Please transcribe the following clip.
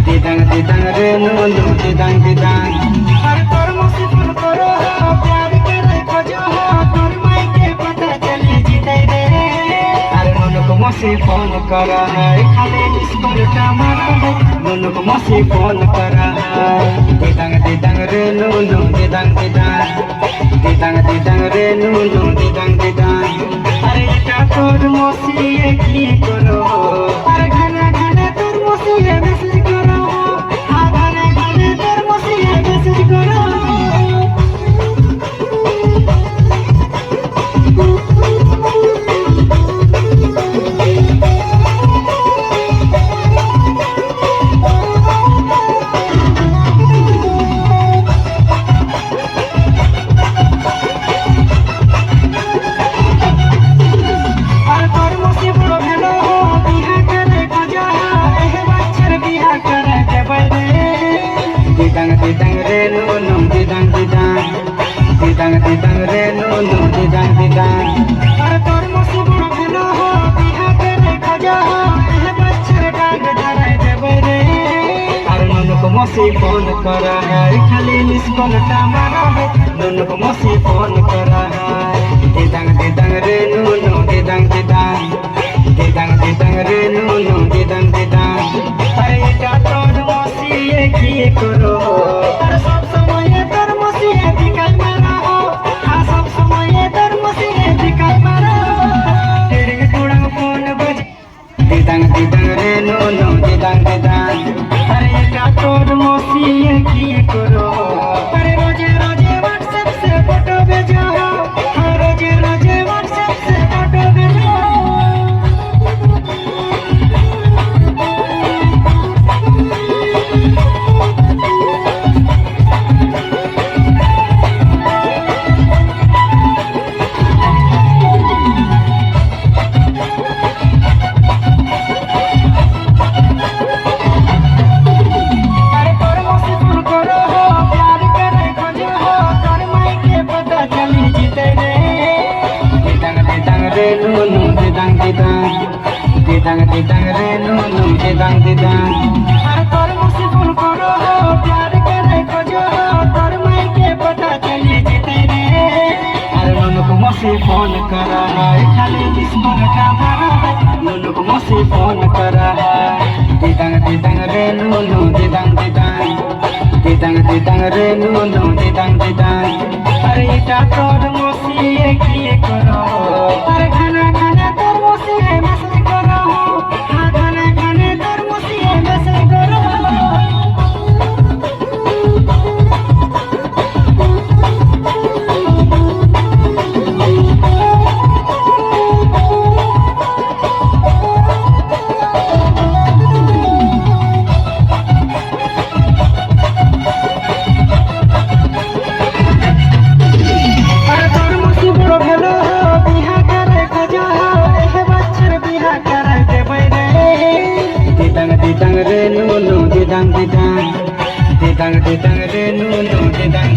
didang didang re nunu didang didang har tor mosi phone karo प्यार करे खोजो तोर माई के पता चले जीते रे अरे ननु को मोसी फोन करा है खाली मिस कॉल का मारा है ननु को मोसी फोन करा है didang didang re nunu didang didang didang didang re nunu didang didang अरे এটা তোর মোসি কি করো अरे घना घना তোর মোসি মেসেজ করো হ্যাঁ ঘনা ঘনা তোর মোসি মেসেজ করো didang didang re nunu didang didang didang didang re nunu didang didang अरे तोर मोसी बड़ो भेलो हो बिहा करे खोजो हो एह बच्चर डांग धराय देबे रे अरे ननु को मोसी फोन करा है खाली मिस कॉल टा मारा है ननु को मोसी फोन करा है didang didang re nunu didang didang didang didang re nunu didang didang अरे এটা তোর মোসি কি করো अरे सब समय তোর মোসি दिखाई मारा हो हां सब समय তোর মোসি दिखाई मारा तेरे टुड़ा फोन बज didang didang re nunu didang didang अरे এটা তোর মোসি কি করো अरे रोजे रोजे व्हाट्सएप से फोटो भेजो हां रोजे रोजे व्हाट्सएप से फोटो भेजो nunu didang didang didang didang re nunu didang didang har tor mosi phone karo प्यार करे खोजो तोर माई के पता चले जीते रे अरे ननु को मोसी फोन करा है खाली मिस कॉल का मारा है ननु को मोसी फोन करा है didang didang re nunu didang didang didang didang re nunu didang didang अरे এটা তোর মোসি কি করো अरे घना घना তোর মোসি মেসেজ করো হ্যাঁ ঘনা ঘনা তোর মোসি মেসেজ করো didang re nunu didang didang didang didang re nunu didang